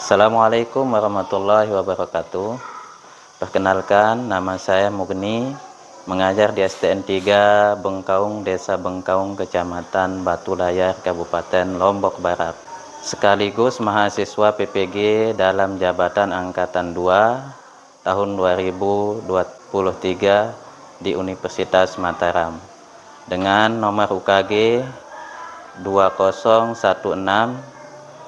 Assalamualaikum warahmatullahi wabarakatuh. Perkenalkan, nama saya Mugni, mengajar di STN 3 Bengkaung, Desa Bengkaung, Kecamatan Batu Layar, Kabupaten Lombok Barat. Sekaligus mahasiswa PPG dalam jabatan Angkatan 2 tahun 2023 di Universitas Mataram dengan nomor UKG 2016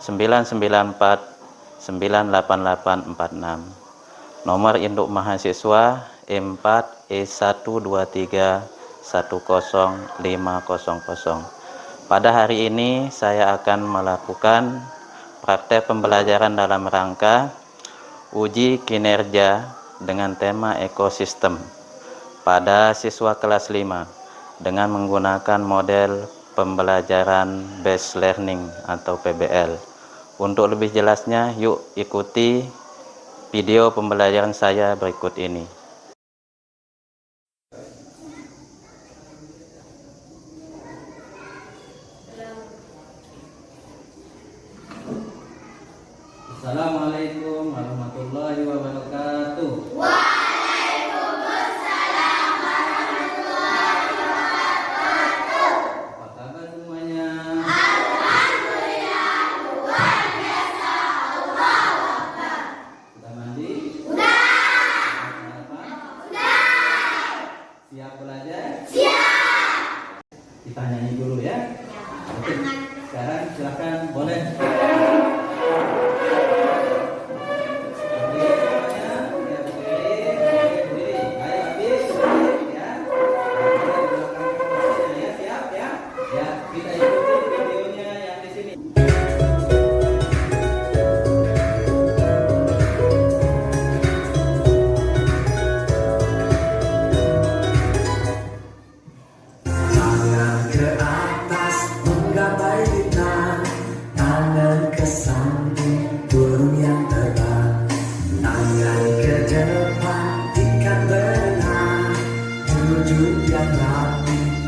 994 98846. Nomor induk mahasiswa E4E123100500. Pada hari ini saya akan melakukan praktek pembelajaran dalam rangka uji kinerja dengan tema ekosistem pada siswa kelas 5 dengan menggunakan model pembelajaran based learning atau PBL. Untuk lebih jelasnya, yuk ikuti video pembelajaran saya berikut ini. Assalamualaikum warahmatullahi wabarakatuh. Waalaikumsalam warahmatullahi wabarakatuh. Apa kabar semuanya? Alhamdulillah, luar biasa. Allahu Akbar. Sudah mandi? Udah. Sarapan? Udah. Siap belajar? Siap. Kita nyanyi dulu ya. Oke. Sekarang silakan boleh.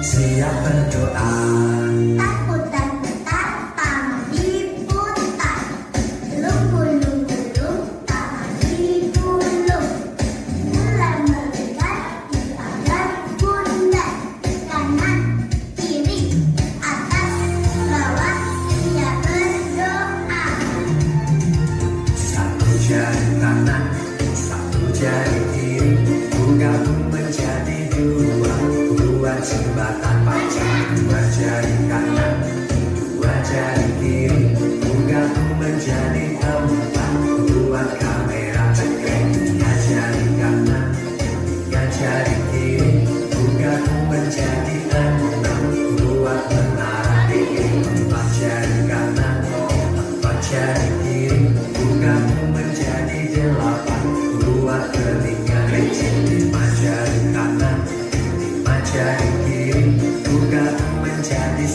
Siap berdoa. Takut dan betapa diputar. Gulung gulung tanah di gulung. Ular melekat di pagar bundar. Kanan kiri atas bawah siap berdoa. Satu jari kanan, satu jari kiri, bergabung menjadi dua. Dua jembatan panjang, dua jari kanan, dua jari kiri, bergabung menjadi empat. Buat kamera cekrek, tiga jari kanan, tiga jari kiri, bergabung menjadi enam. Buat menara tinggi, empat jari kanan, empat jari kiri, bergabung menjadi delapan. Buat telinga licin, lima jari kanan, lima jari kiri, bergabung menjadi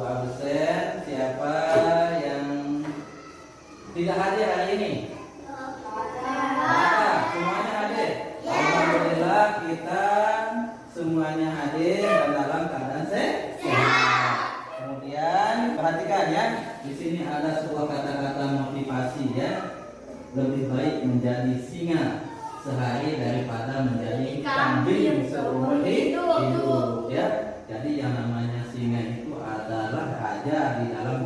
absen. Siapa yang tidak hadir hari ini? Ada, semuanya hadir. Alhamdulillah kita semuanya hadir dan dalam keadaan sehat. Kemudian perhatikan ya, di sini ada sebuah kata-kata motivasi ya. Lebih baik menjadi singa sehari daripada menjadi kambing seumur hidup ya. Jadi yang namanya singa itu adalah raja di dalam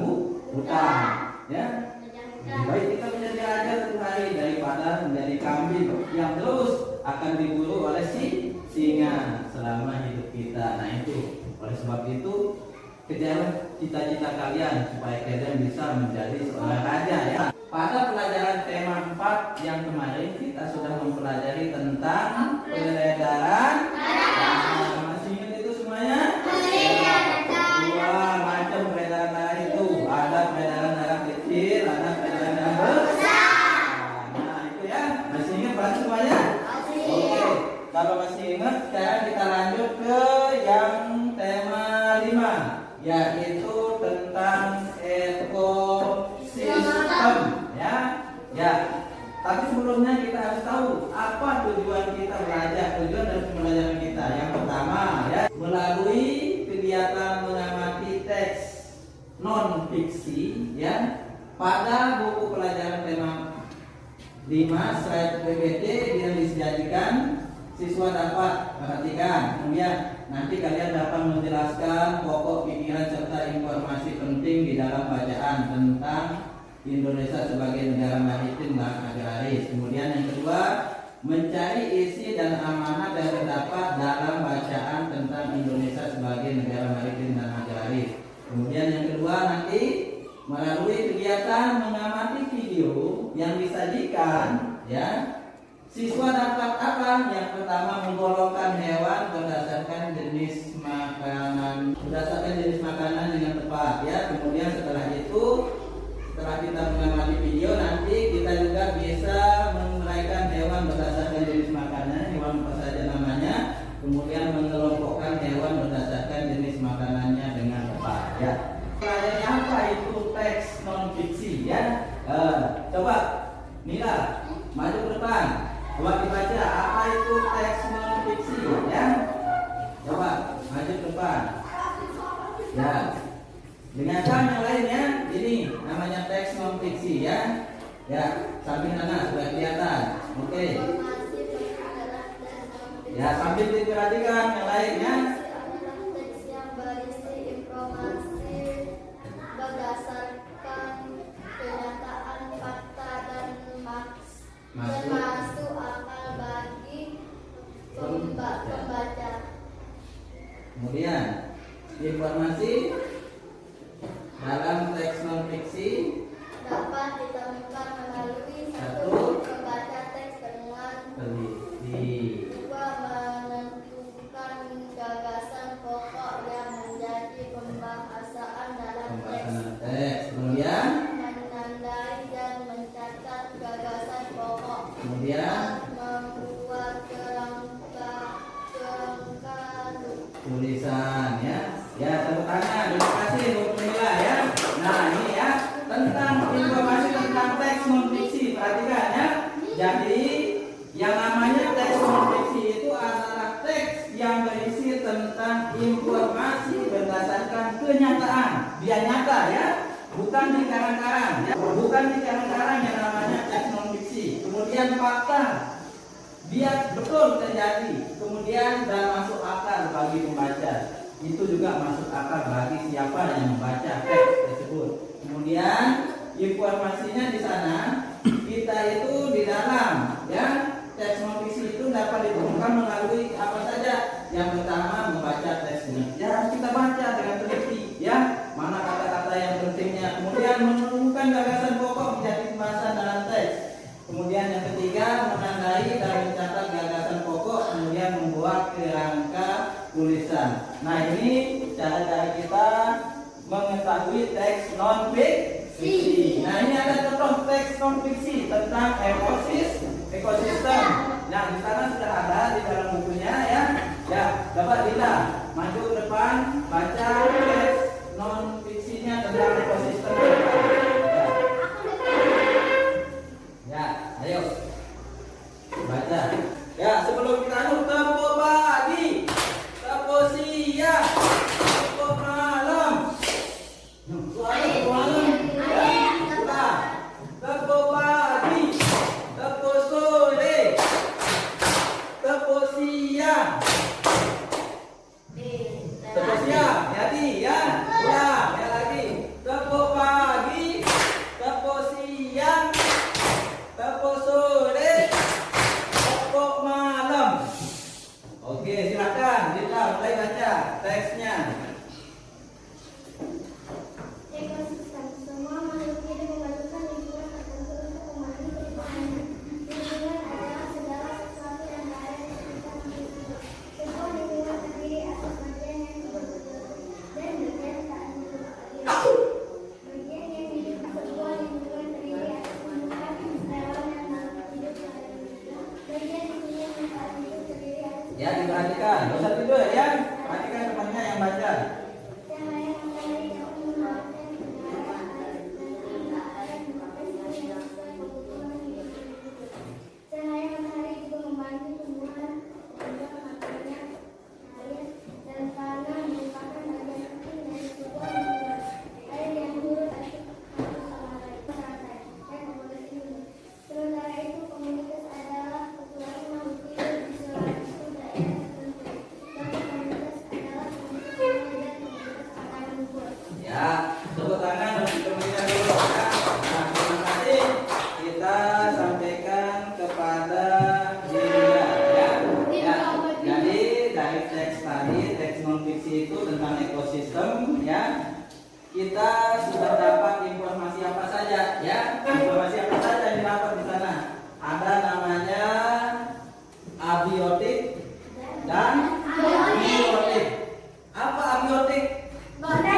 hutan ya. Lebih baik kita menjadi raja satu hari daripada menjadi kambing yang terus akan diburu oleh si singa selama hidup kita. Nah itu, oleh sebab itu kejar cita-cita kalian supaya kalian bisa menjadi seorang raja ya. Pada pelajaran tema 4 yang kemarin kita sudah mempelajari tentang peredaran darah. Masih ingat itu semuanya? Dua macam peredaran darah itu. Ada peredaran darah kecil, ada peredaran darah besar. Nah itu ya, masih ingat berarti semuanya? Oke, kalau masih ingat sekarang kita lanjut ke yang tema 5, yaitu tentang ekosistem ya. Tapi sebelumnya kita harus tahu apa tujuan kita belajar, tujuan dari pembelajaran kita. Yang pertama ya, melalui kegiatan mengamati teks non fiksi ya pada buku pelajaran tema 5 slide PPT yang disediakan, siswa dapat perhatikan. Kemudian nanti kalian dapat menjelaskan pokok pikiran serta informasi penting di dalam bacaan tentang Indonesia sebagai negara maritim dan agraris. Kemudian yang kedua, mencari isi dan amanat yang terdapat dalam bacaan tentang Indonesia sebagai negara maritim dan agraris. Kemudian yang kedua nanti melalui kegiatan mengamati video yang disajikan ya. Siswa dapat apa? Yang pertama, menggolongkan hewan berdasarkan jenis makanan dengan tepat ya. Kemudian setelah itu, setelah kita mengamati video, nanti kita juga bisa menguraikan hewan berdasarkan jenis makanan, hewan apa saja namanya. Kemudian mengelompokkan hewan berdasarkan jenis makanannya dengan tepat ya. Pelajaran apa itu teks non fiksi ya? Coba Mila maju ke depan. Coba dibaca apa itu teks non fiksi ya. Coba maju ke depan. Ya. Dengarkan yang lainnya. Ini namanya teks non fiksi ya. Ya, samping sana sudah kelihatan. Oke. Ya, sambil diperhatikan yang lainnya. Teks yang berisi informasi berdasarkan kenyataan, fakta dan masuk akal bagi pembaca. Kemudian informasi dalam teks non fiksi Dapat ditemukan melalui Satu. membaca teks dengan teliti. dua, menentukan gagasan pokok yang menjadi pembahasan dalam teks. Pembahasan teks. Kemudian Menandai dan mencatat gagasan pokok. kemudian Membuat kerangka tulisan ya. Ya, tepuk tangan. Terima kasih untuk Mila ya. Nah, ini ya tentang informasi tentang teks non fiksi. Perhatikan ya. Jadi yang namanya teks non fiksi itu adalah teks yang berisi tentang informasi berdasarkan kenyataan. Dia nyata ya. Bukan dikarang-karang ya. Bukan dikarang-karang yang namanya teks non fiksi. Kemudian fakta, dia betul terjadi. Kemudian dan masuk akal bagi pembaca. Itu juga masuk akal bagi siapa yang membaca teks tersebut. Kemudian informasinya di sana kita itu di dalam ya teks non fiksi itu dapat ditemukan melalui apa saja. Yang pertama, membaca teksnya. Ya, harus kita baca dengan teliti ya. Mana kata-kata yang pentingnya. Kemudian menemukan gagasan pokok menjadi pembahasan dalam teks. Kemudian yang ketiga, menandai dan mencatat gagasan pokok, kemudian membuat kerangka tulisan. Nah, ini cara-cara kita mengetahui teks non fiksi. Nah, ini ada contoh teks non fiksi tentang ekosistem. Nah, di sana sudah ada di dalam bukunya ya. Ya, coba Lila maju ke depan, baca teks non fiksi. kita sudah dapat informasi apa saja ya? Informasi apa saja yang didapat di sana? Ada namanya abiotik dan biotik. Apa abiotik? Benda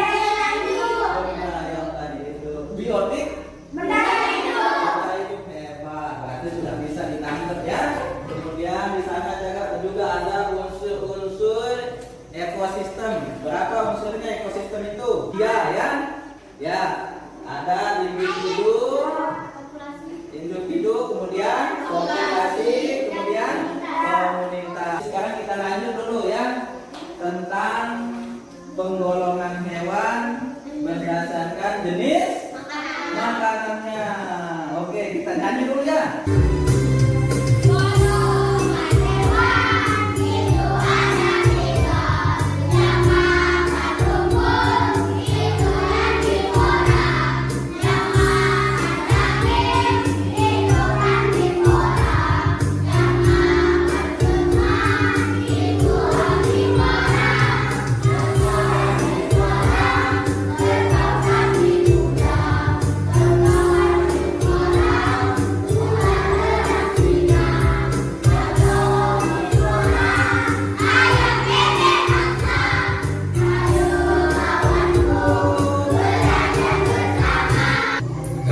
yang tadi itu. Biotik? Benda hidup. Hebat. Berarti sudah bisa ditangkap ya. Kemudian di sana juga ada unsur-unsur ekosistem. Berapa unsurnya ekosistem itu? Tiga ya. Ya, ada individu, kemudian populasi, kemudian komunitas. Sekarang kita lanjut dulu ya tentang penggolongan hewan berdasarkan jenis makanannya. Oke, kita nyanyi dulu ya.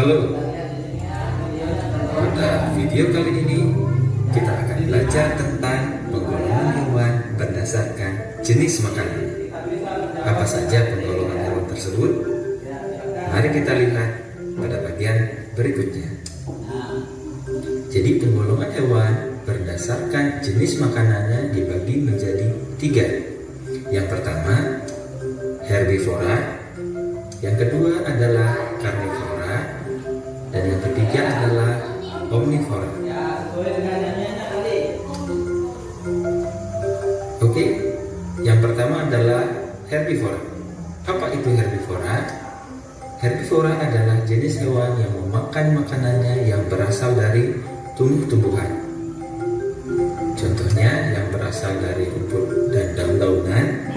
Halo, pada video kali ini kita akan belajar tentang penggolongan hewan berdasarkan jenis makanan. Apa saja penggolongan hewan tersebut? Mari kita lihat pada bagian berikutnya. Jadi penggolongan hewan berdasarkan jenis makanannya dibagi menjadi 3. Yang pertama, herbivora. Yang kedua adalah karnivora. Dan yang ketiga adalah omnivora. Ya, sesuai dengan nyanyiannya tadi. Oke, yang pertama adalah herbivora. Apa itu herbivora? Herbivora adalah jenis hewan yang memakan makanannya yang berasal dari tumbuh-tumbuhan. Contohnya yang berasal dari rumput dan daun-daunan,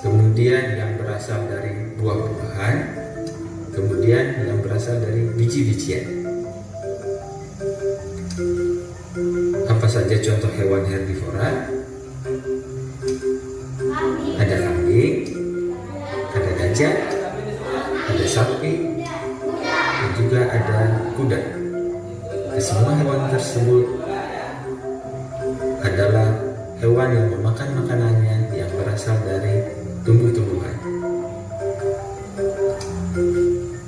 kemudian yang berasal dari buah-buahan, kemudian yang berasal dari biji-bijian. Apa saja contoh hewan herbivora? Ada kambing, ada gajah, ada sapi, dan juga ada kuda. Semua hewan tersebut adalah hewan yang memakan makanannya yang berasal dari tumbuh-tumbuhan.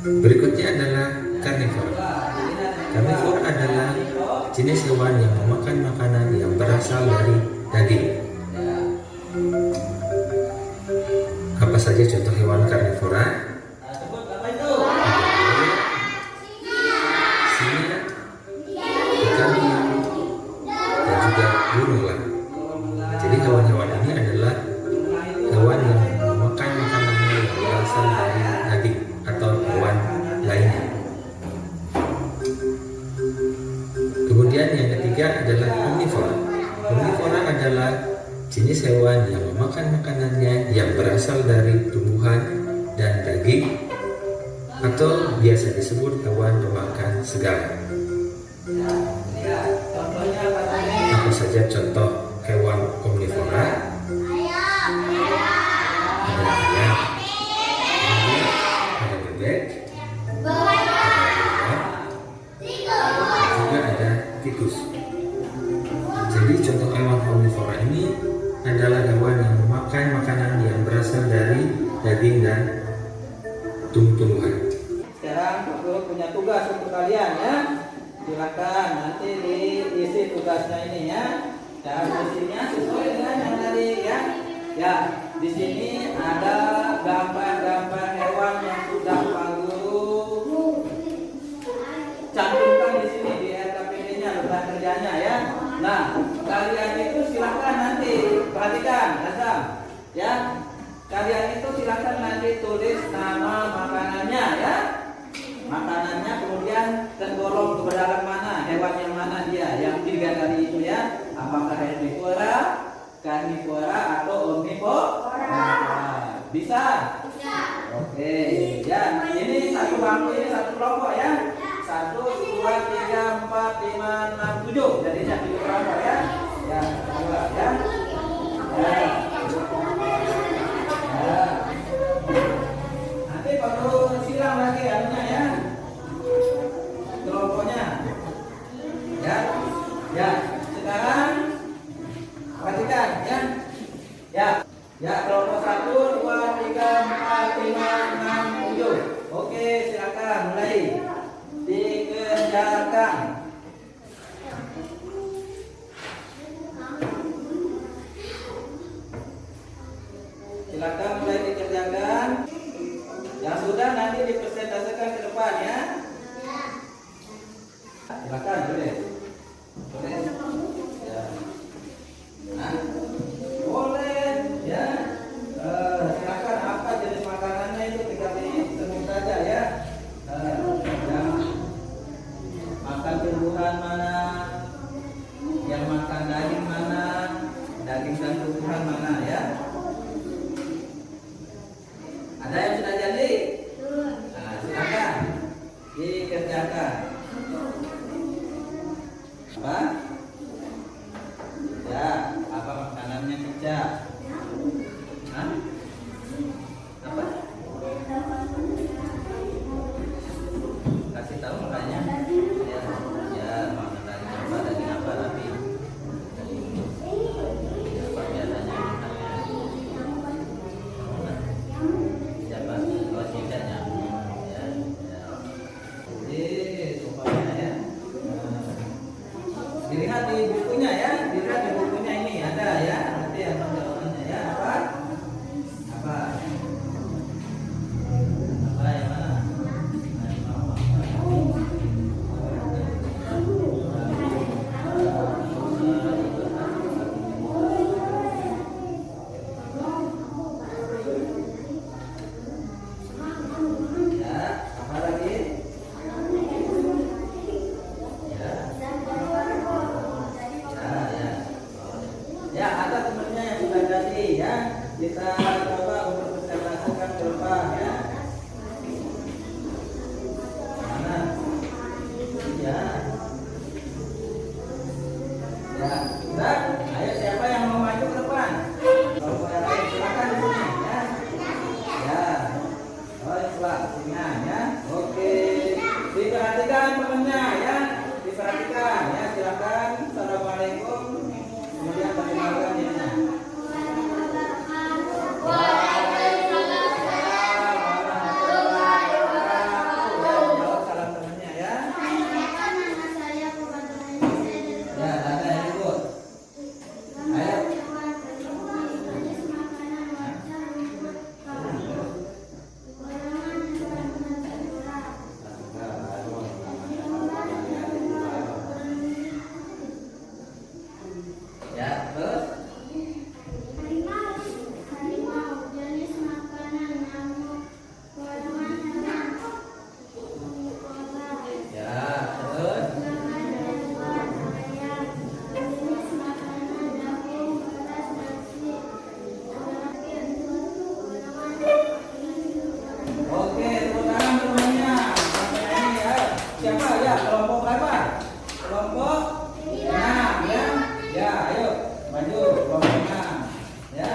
Berikutnya adalah karnivora. Karnivora adalah jenis hewan yang memakan makanan yang berasal dari daging. Apa saja contoh hewan karnivora? Sebut apa itu? Singa, ikan hiu, dan juga burung elang. Jadi hewan-hewan ini adalah hewan yang memakan makanannya yang berasal dari daging atau hewan lainnya. Kemudian yang ketiga adalah omnivora. Omnivora adalah jenis hewan yang memakan makanannya yang berasal dari tumbuhan dan daging, atau biasa disebut hewan pemakan segala. Ya, contohnya apa saja? Apa saja contoh hewan omnivora? Ada ayam, ada bebek, ada ayam, juga ada tikus. Jadi contoh hewan omnivora ini adalah hewan yang memakan makanan yang berasal dari daging dan tumbuh-tumbuhan. Sekarang Pak Guru punya tugas untuk kalian ya. Silakan nanti diisi tugasnya ini ya. Dan isinya sesuai dengan yang tadi ya. Ya, di sini ada gambar-gambar hewan yang sudah Pak Guru cantumkan di sini di RKPD-nya, beban kerjanya ya. Nah, kalian itu silakan nanti perhatikan, Azam ya. Kalian itu silakan nanti tulis nama makanannya ya. Makanannya kemudian tergolong ke dalam mana, hewan yang mana dia, yang 3 tadi itu ya. Apakah herbivora, karnivora atau omnivora? Bisa? Bisa. Oke. satu bangku ini satu kelompok ya. 1, 2, 3, 4, 5, 6, 7. Jadinya 7 kelompok ya. Ya, kedua ya. Ya. Ya. Nanti perlu silang lagi anunya ya. Kelompoknya. Ya. Ya. Sekarang perhatikan ya. Ya. Ya, kelompok 1, 2, 3, 4, 5, 6, 7. Oke, silakan mulai. Dikerjakan. Silakan mulai dikerjakan. Yang sudah nanti dipresentasikan ke depan ya. Silakan boleh. Boleh. Ya. Nah, boleh ya. Silakan apa jenis makanannya itu tinggal disebut saja ya. Yang makan tumbuhan mana, yang makan daging mana, daging dan tumbuhan mana ya. Ada yang sudah jadi? Nah, silakan dikerjakan. Apa? Ya, apa makanannya cicak? Hah? Apa? Kasih tahu makanya. Ya, ya makan daging apa tapi apa biasanya makannya? Siapa? Oh, cicaknya. Ya, ya. Supaya ya. Dilihat di bukunya ya, dilihat di bukunya ini ada ya. Nanti yang jawabannya ya apa? Apa? Apa yang mana? Ya, apa lagi? Ya. Ya. Ya, ada temannya yang sudah jadi ya. Kita coba untuk presentasikan ke depan ya. Mana? Ya. Ya, sudah. Ayo siapa yang mau maju ke depan? Kelompok yang lain silakan di sini ya. Ya. Oh, coba sini ya. Oke. Diperhatikan temannya ya. Diperhatikan ya. Silakan. Assalamualaikum. Kemudian perkenalkan dirinya. Salam temannya ya. Ya, ada yang ikut. Ayo. Ya, terus. Ya, terus. Oke, tepuk tangan temannya. Sampai ini ya. Siapa ya? Kelompok berapa? Kelompok 6 ya. Ya, ayo maju kelompok 6 ya.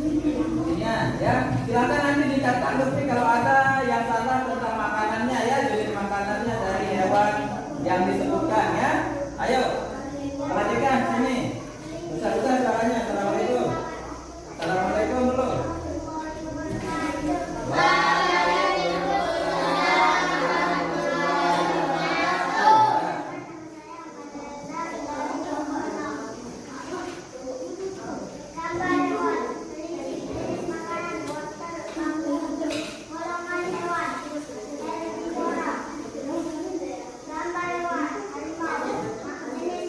Ininya ya. Silakan nanti dicatat bukti kalau ada yang salah tentang makanannya ya, jenis makanannya dari hewan yang disebutkan ya. Ayo. Perhatikan sini. Besar-besar suaranya. Assalamualaikum. Assalamualaikum dulu. Gambar hewan, harimau, jenis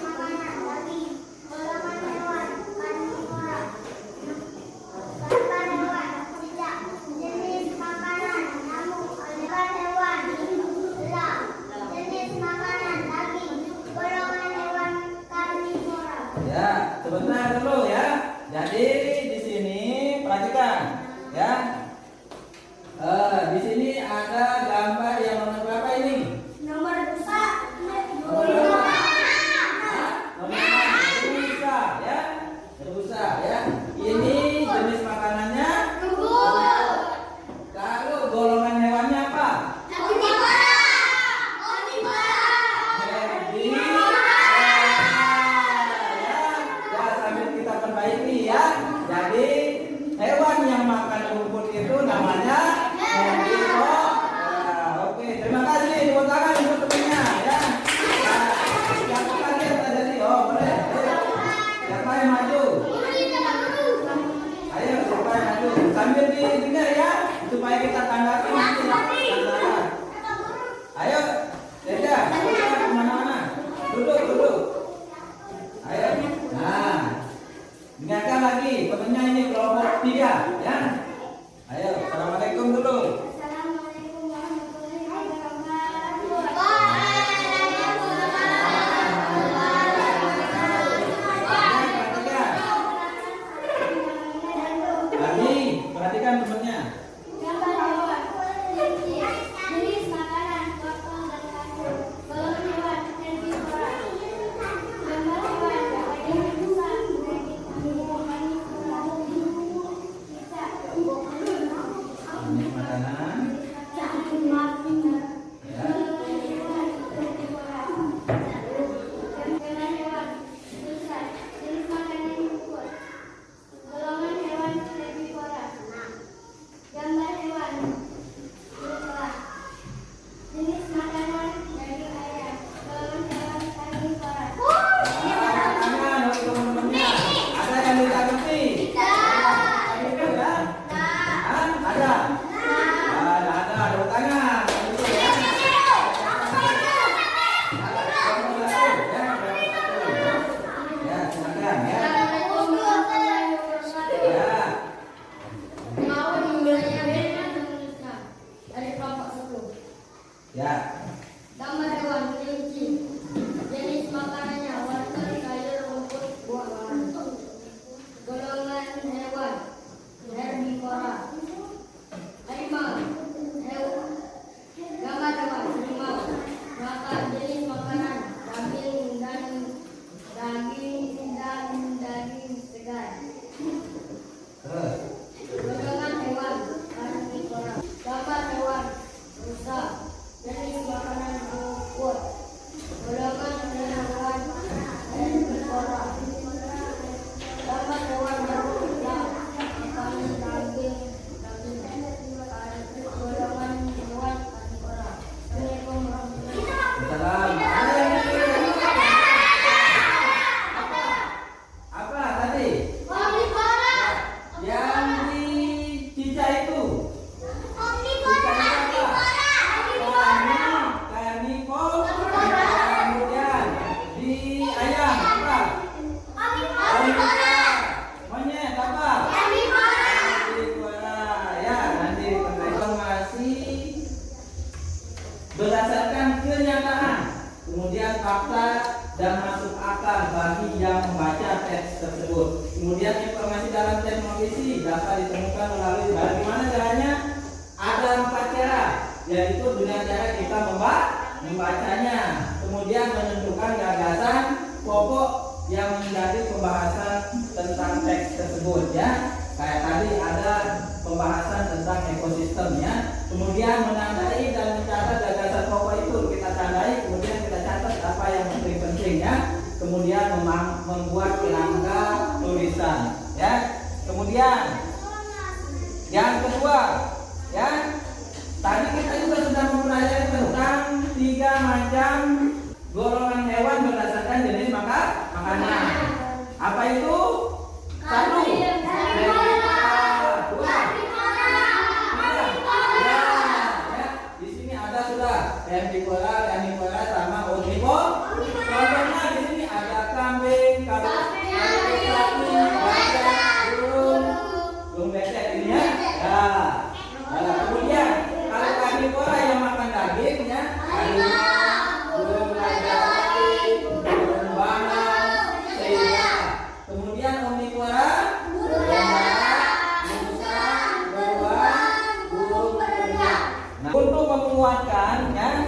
kanan. Ya. Gambar hewan berupa jenis makanan daging ayam, golongan hewan karnivora. Angkat tangan untuk teman-temannya. Ada yang ditanggapi? Ada ya? Hah? Ada? Ada. Tepuk tangan. Betul ya? Ya, silakan ya. Ya. Dari kelompok 10. Ya. Gambar hewan kelinci. Jenis makanannya wortel, sayur, rumput, buah-buahan. Golongan hewan herbivora. Harimau. Gambar hewan harimau. Makan jenis makanan daging segar. Terus. Golongan hewan karnivora. Gambar hewan rusa. Jenis makanan rumput. Golongan hewan herbivora. Gambar hewan berulang. Makan daging. Golongan hewan karnivora. Assalamualaikum warahmatullahi wabarakatuh. Salam. Ada yang dipilih? Apa tadi? Yang di cicak itu. Kemudian di ayam apa? Monyet apa? Herbivora. Ya, nanti informasi berdasarkan kenyataan, kemudian fakta dan masuk akal bagi yang membaca teks tersebut. Kemudian informasi dalam teknologi dapat ditemukan melalui bagaimana caranya? Ada 4 cara, yaitu dengan cara kita membacanya, kemudian menentukan gagasan pokok yang menjadi pembahasan tentang teks tersebut ya. Kayak tadi ada pembahasan tentang ekosistemnya, kemudian menandai dan mencatat gagasan pokok itu kita tandai, kemudian kita catat apa yang penting-pentingnya, kemudian membuat kerangka tulisan ya. Kemudian yang kedua ya, tadi kita juga sudah mempelajari tentang 3 macam golongan hewan berdasarkan jenis makanan. Apa itu? 1. Di sini ada sudah herbivora sama omnivora. Contohnya di sini ada kambing, burung bebek ini ya. Kemudian kalau karnivora yang makan daging ya, burung lada-lada, burung bana, serigala. Kemudian omnivora, burung purba. Nah, untuk menguatkan ya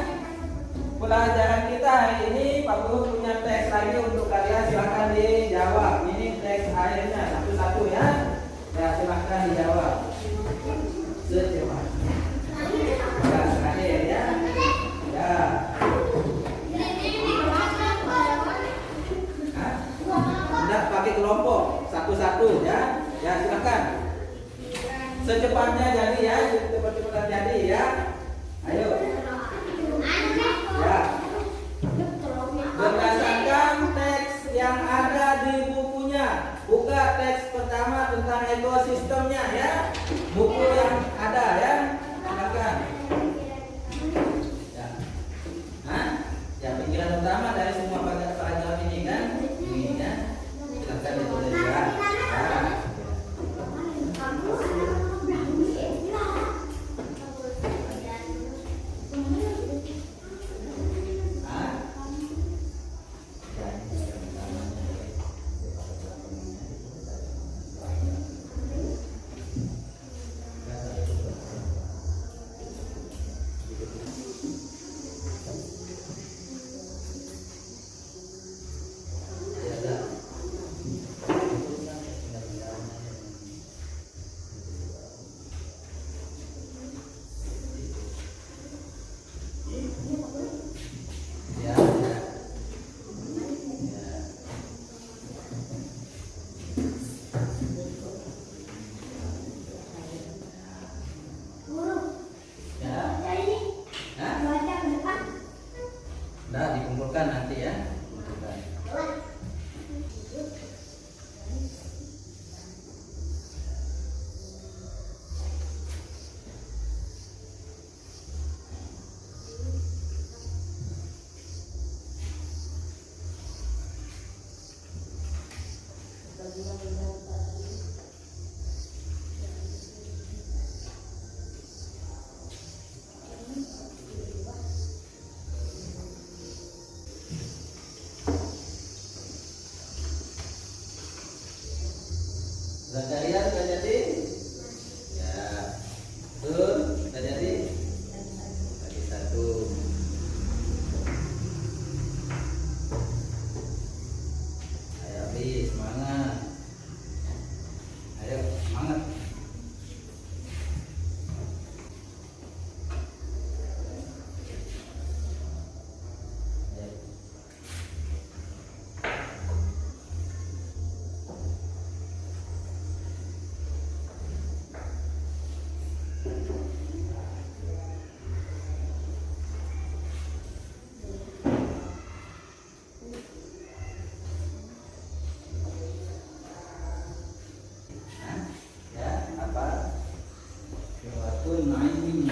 ini.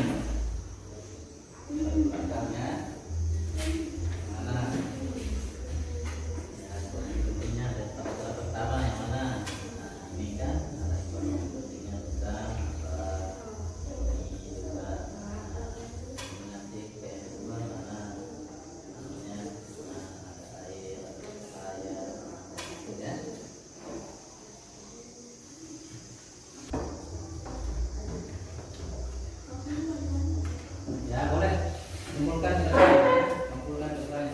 Belakangnya mana? Ya, intinya ada faktor pertama yang mana? Nah, ini kan ada intinya tentang ini juga. Ini nanti ke yang kedua mana? Namanya ada air, gitu ya. Ya boleh kumpulkan yang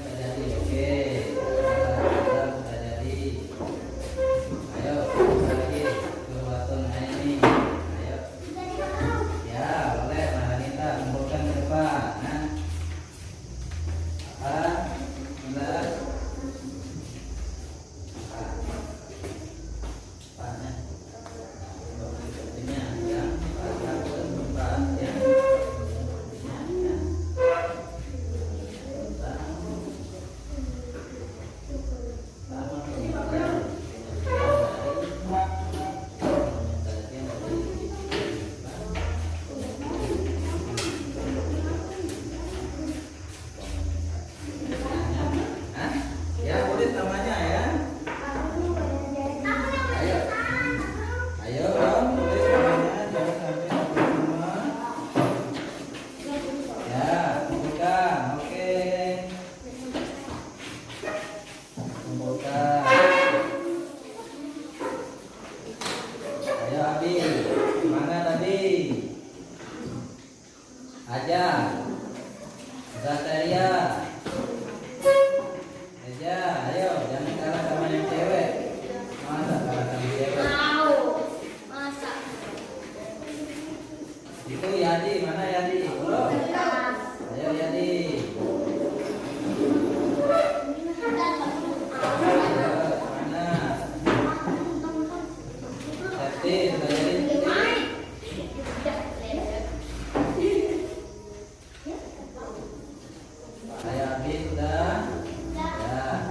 terjadi. Oke, sudah jadi. Ayo lagi ke baton ini. Ayo. Ya boleh, nah kita kumpulkan ke depan. Nah, apa? Benar. Apanya? Sepertinya yang pada tempat yang ya boleh namanya ya. Ayo, ayo dong, boleh namanya jangan sampai semua. Ya, kumpulkan, oke. Kumpulkan. Ayo Abi, semangat Abi. Aja, Zakaria. Aja, ayo jangan kalah sama yang cewek. Masa kalah sama cewek? Masa? Itu Yadi, mana Yadi? Belum. Ayo Yadi. Ayo, mana? Septi, sudah jadi. Ayo Abi sudah. Ya.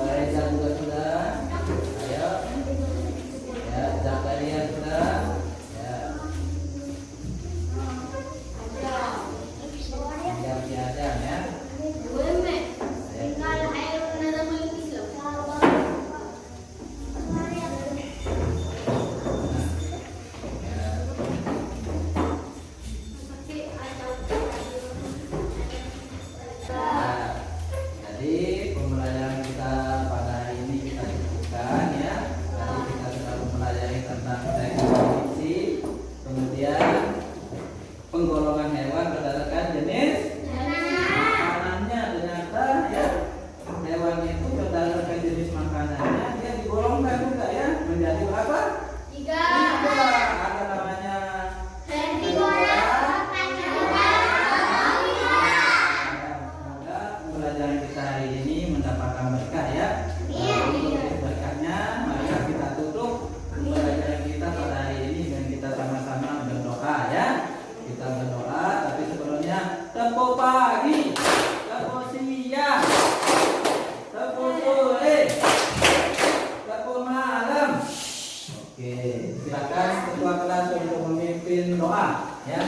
Reza juga sudah. Ayo. Ya, Zakaria sudah. Ya. Siap siap ya. Nah, jadi pembelajaran kita pada hari ini kita cukupkan ya. Tadi kita sudah mempelajari tentang teks diksi, kemudian penggolongan hewan berdasarkan jenis makanannya. Ternyata ya hewan itu berdasarkan jenis makanannya dia digolongkan juga ya menjadi berapa? Tiga. Ada namanya semoga pembelajaran kita hari ini mendapatkan berkah ya. Untuk berkahnya, mari kita tutup pembelajaran kita pada hari ini dan kita sama-sama berdoa ya. Kita berdoa, tapi sebelumnya tepuk pagi, tepuk siang, tepuk sore, tepuk malam. Oke, silakan ketua kelas untuk memimpin doa ya.